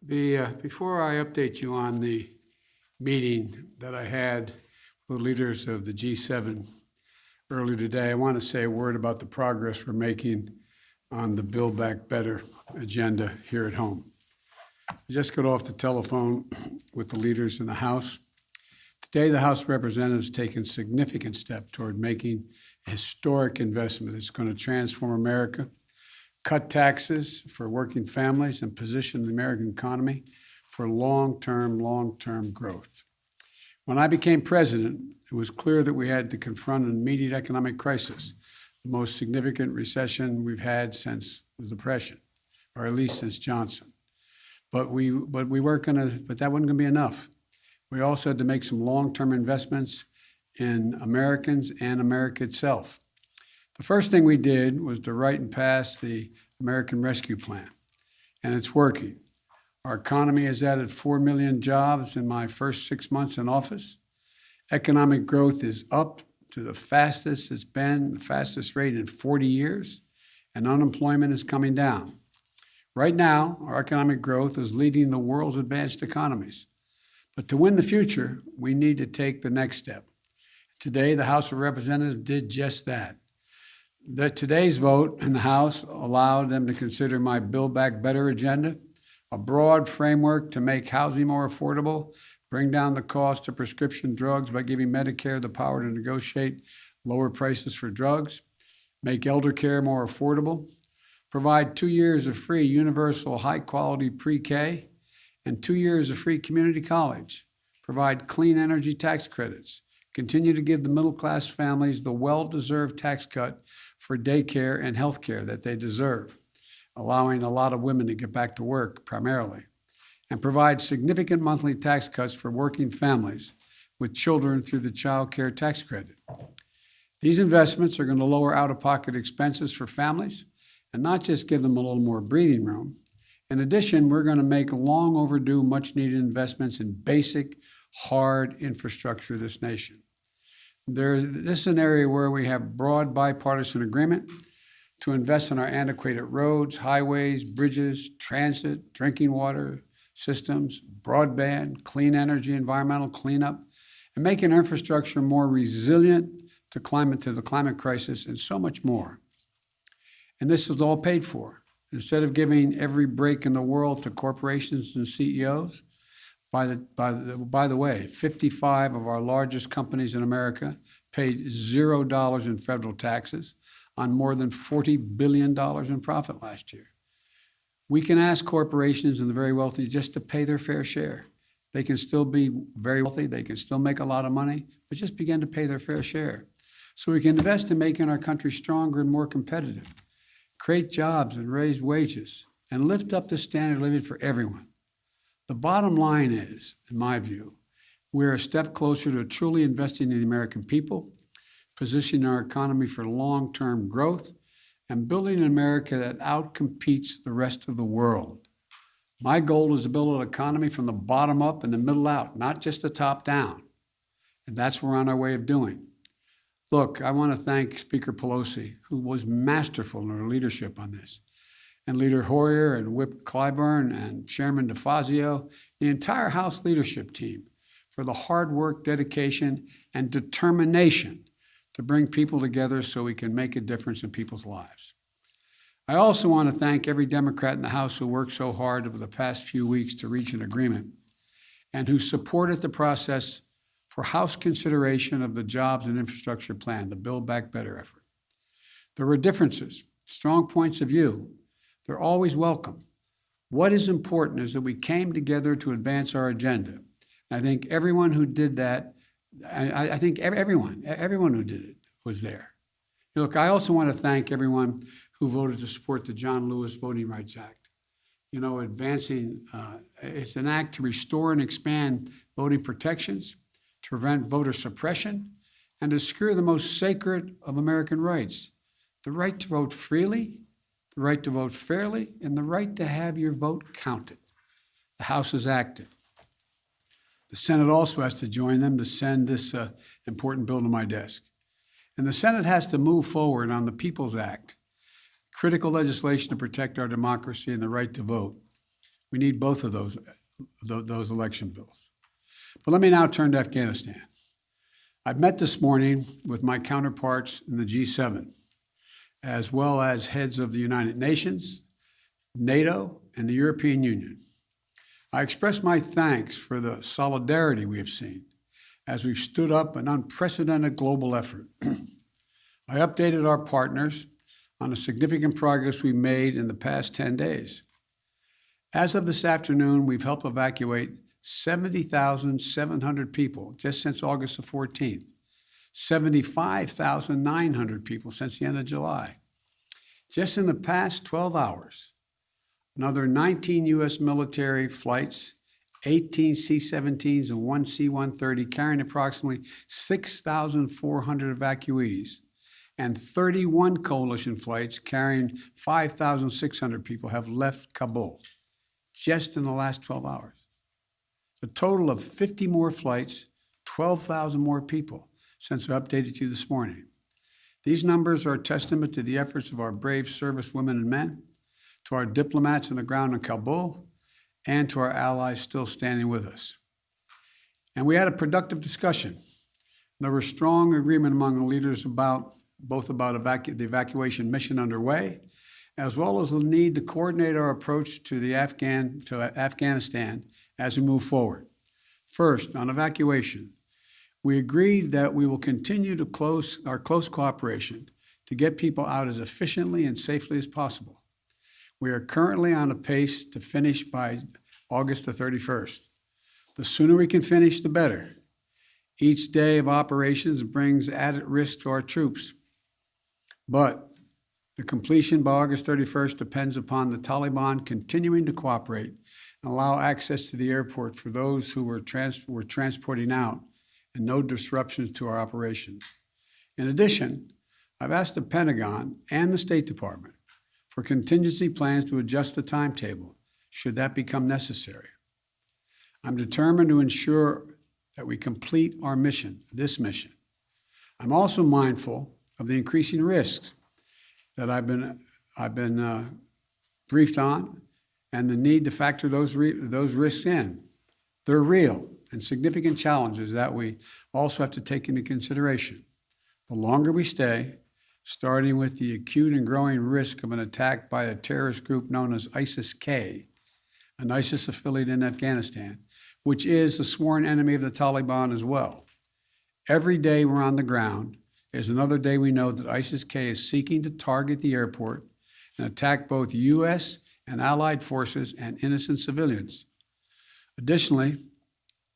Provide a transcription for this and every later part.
Before I update you on the meeting that I had with leaders of the G7 earlier today, I want to say a word about the progress we're making on the Build Back Better agenda here at home. I just got off the telephone with the leaders in the House. Today, the House of Representatives has taken a significant step toward making a historic investment that's going to transform America, cut taxes for working families, and position the American economy for long-term growth. When I became president, it was clear that we had to confront an immediate economic crisis, the most significant recession we've had since the Depression, or at least since Johnson. But that wasn't going to be enough. We also had to make some long-term investments in Americans and America itself. The first thing we did was to write and pass the American Rescue Plan, and it's working. Our economy has added 4 million jobs in my first 6 months in office. Economic growth is up to the fastest it's been, the fastest rate in 40 years, and unemployment is coming down. Right now, our economic growth is leading the world's advanced economies. But to win the future, we need to take the next step. Today, the House of Representatives did just that. Today's vote in the House allowed them to consider my Build Back Better agenda, a broad framework to make housing more affordable, bring down the cost of prescription drugs by giving Medicare the power to negotiate lower prices for drugs, make elder care more affordable, provide 2 years of free universal high-quality pre-K, and 2 years of free community college, provide clean energy tax credits, continue to give the middle-class families the well-deserved tax cut for daycare and health care that they deserve, allowing a lot of women to get back to work primarily, and provide significant monthly tax cuts for working families with children through the child care tax credit. These investments are going to lower out-of-pocket expenses for families and not just give them a little more breathing room. In addition, we're going to make long overdue, much-needed investments in basic, hard infrastructure of this nation. This is an area where we have broad bipartisan agreement to invest in our antiquated roads, highways, bridges, transit, drinking water systems, broadband, clean energy, environmental cleanup, and making infrastructure more resilient to the climate crisis, and so much more. And this is all paid for. Instead of giving every break in the world to corporations and CEOs, by the way, 55 of our largest companies in America paid $0 in federal taxes on more than $40 billion in profit last year. We can ask corporations and the very wealthy just to pay their fair share. They can still be very wealthy, they can still make a lot of money, but just begin to pay their fair share. So we can invest in making our country stronger and more competitive, create jobs and raise wages, and lift up the standard of living for everyone. The bottom line is, in my view, we're a step closer to truly investing in the American people, positioning our economy for long-term growth, and building an America that outcompetes the rest of the world. My goal is to build an economy from the bottom up and the middle out, not just the top down. And that's what we're on our way of doing. Look, I want to thank Speaker Pelosi, who was masterful in her leadership on this, and Leader Hoyer and Whip Clyburn and Chairman DeFazio, the entire House leadership team, for the hard work, dedication, and determination to bring people together so we can make a difference in people's lives. I also want to thank every Democrat in the House who worked so hard over the past few weeks to reach an agreement and who supported the process for House consideration of the Jobs and Infrastructure Plan, the Build Back Better effort. There were differences, strong points of view. They're always welcome. What is important is that we came together to advance our agenda. I think everyone who did that, I think everyone who did it was there. Look, I also want to thank everyone who voted to support the John Lewis Voting Rights Act. You know, it's an act to restore and expand voting protections, to prevent voter suppression, and to secure the most sacred of American rights, the right to vote freely, the right to vote fairly, and the right to have your vote counted. The House has acted. The Senate also has to join them to send this important bill to my desk. And the Senate has to move forward on the People's Act, critical legislation to protect our democracy and the right to vote. We need both of those election bills. But let me now turn to Afghanistan. I've met this morning with my counterparts in the G7, as well as heads of the United Nations, NATO, and the European Union. I express my thanks for the solidarity we have seen as we've stood up an unprecedented global effort. I updated our partners on the significant progress we made in the past 10 days. As of this afternoon, we've helped evacuate 70,700 people just since August the 14th, 75,900 people since the end of July. Just in the past 12 hours, another 19 U.S. military flights, 18 C-17s and 1 C-130 carrying approximately 6,400 evacuees, and 31 coalition flights carrying 5,600 people have left Kabul just in the last 12 hours. A total of 50 more flights, 12,000 more people since I updated you this morning. These numbers are a testament to the efforts of our brave service women and men, to our diplomats on the ground in Kabul, and to our allies still standing with us. And we had a productive discussion. There was strong agreement among the leaders about the evacuation mission underway, as well as the need to coordinate our approach to Afghanistan as we move forward. First, on evacuation, we agreed that we will continue to our close cooperation to get people out as efficiently and safely as possible. We are currently on a pace to finish by August the 31st. The sooner we can finish, the better. Each day of operations brings added risk to our troops. But the completion by August 31st depends upon the Taliban continuing to cooperate and allow access to the airport for those who we're transporting out and no disruptions to our operations. In addition, I've asked the Pentagon and the State Department for contingency plans to adjust the timetable should that become necessary. I'm determined to ensure that we complete our mission, this mission. I'm also mindful of the increasing risks that I've been briefed on, and the need to factor those risks in. They're real and significant challenges that we also have to take into consideration. The longer we stay, starting with the acute and growing risk of an attack by a terrorist group known as ISIS-K, an ISIS affiliate in Afghanistan, which is a sworn enemy of the Taliban as well. Every day we're on the ground is another day we know that ISIS-K is seeking to target the airport and attack both U.S. and allied forces and innocent civilians. Additionally,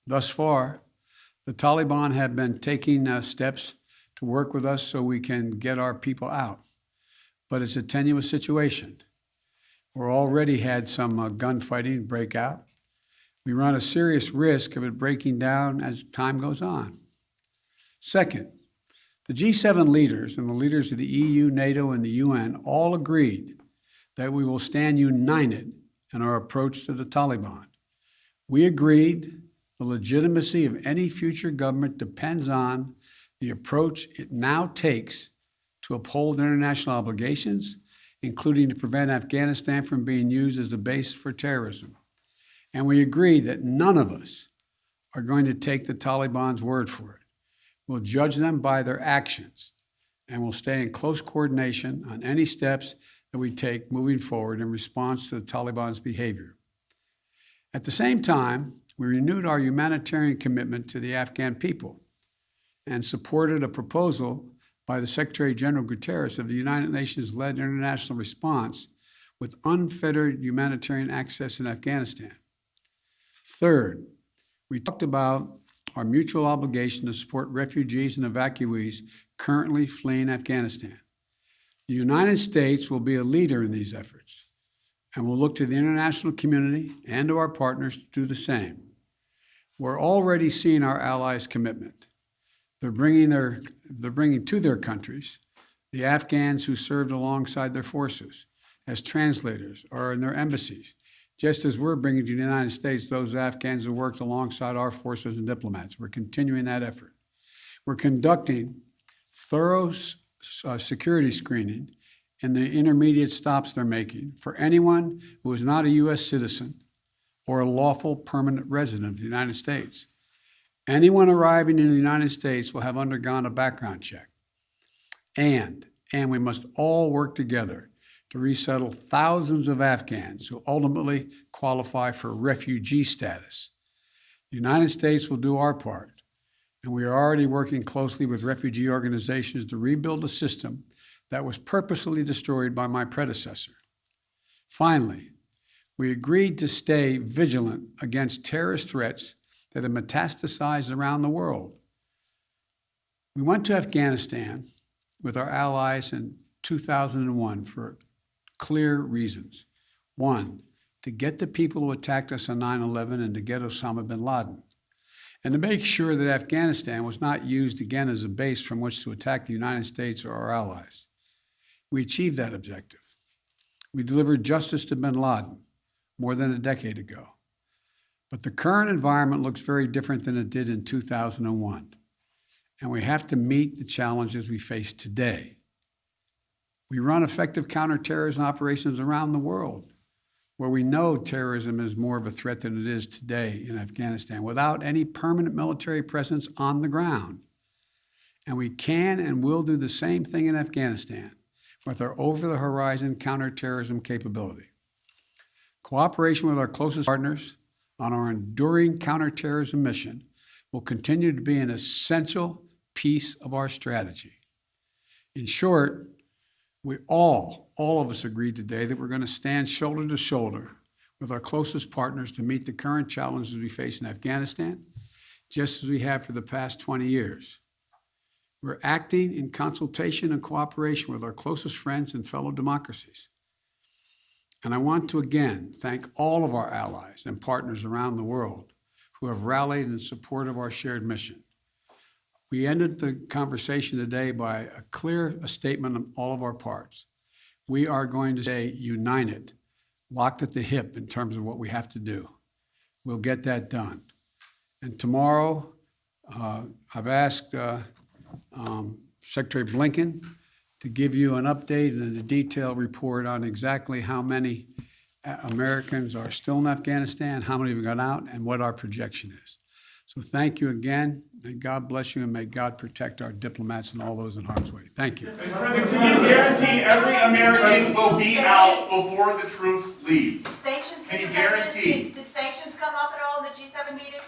thus far, the Taliban have been taking steps to work with us so we can get our people out. But it's a tenuous situation. We're already had some gunfighting break out. We run a serious risk of it breaking down as time goes on. Second, the G7 leaders and the leaders of the EU, NATO, and the UN all agreed that we will stand united in our approach to the Taliban. We agreed the legitimacy of any future government depends on the approach it now takes to uphold international obligations, including to prevent Afghanistan from being used as a base for terrorism. And we agreed that none of us are going to take the Taliban's word for it. We'll judge them by their actions, and we'll stay in close coordination on any steps that we take moving forward in response to the Taliban's behavior. At the same time, we renewed our humanitarian commitment to the Afghan people and supported a proposal by the Secretary General Guterres of the United Nations-led international response with unfettered humanitarian access in Afghanistan. Third, we talked about our mutual obligation to support refugees and evacuees currently fleeing Afghanistan. The United States will be a leader in these efforts, and will look to the international community and to our partners to do the same. We're already seeing our allies' commitment. They're bringing to their countries the Afghans who served alongside their forces as translators or in their embassies, just as we're bringing to the United States those Afghans who worked alongside our forces and diplomats. We're continuing that effort. We're conducting thorough security screening in the intermediate stops they're making for anyone who is not a U.S. citizen or a lawful permanent resident of the United States. Anyone arriving in the United States will have undergone a background check. And we must all work together to resettle thousands of Afghans who ultimately qualify for refugee status. The United States will do our part, and we are already working closely with refugee organizations to rebuild a system that was purposely destroyed by my predecessor. Finally, we agreed to stay vigilant against terrorist threats that have metastasized around the world. We went to Afghanistan with our allies in 2001 for clear reasons. One, to get the people who attacked us on 9/11 and to get Osama bin Laden, and to make sure that Afghanistan was not used again as a base from which to attack the United States or our allies. We achieved that objective. We delivered justice to bin Laden more than a decade ago. But the current environment looks very different than it did in 2001, and we have to meet the challenges we face today. We run effective counterterrorism operations around the world, where we know terrorism is more of a threat than it is today in Afghanistan, without any permanent military presence on the ground. And we can and will do the same thing in Afghanistan with our over-the-horizon counterterrorism capability. Cooperation with our closest partners on our enduring counterterrorism mission will continue to be an essential piece of our strategy. In short, we all of us agreed today that we're going to stand shoulder to shoulder with our closest partners to meet the current challenges we face in Afghanistan, just as we have for the past 20 years. We're acting in consultation and cooperation with our closest friends and fellow democracies. And I want to again thank all of our allies and partners around the world who have rallied in support of our shared mission. We ended the conversation today by a clear statement on all of our parts. We are going to stay united, locked at the hip in terms of what we have to do. We'll get that done. And tomorrow, I've asked Secretary Blinken to give you an update and a detailed report on exactly how many Americans are still in Afghanistan, how many have gone out, and what our projection is. So thank you again. May God bless you, and may God protect our diplomats and all those in harm's way. Thank you. Mr. President, can you guarantee every American will be out before the troops leave? Sanctions, Can you Mr. President, guarantee? did sanctions come up at all in the G7 meeting?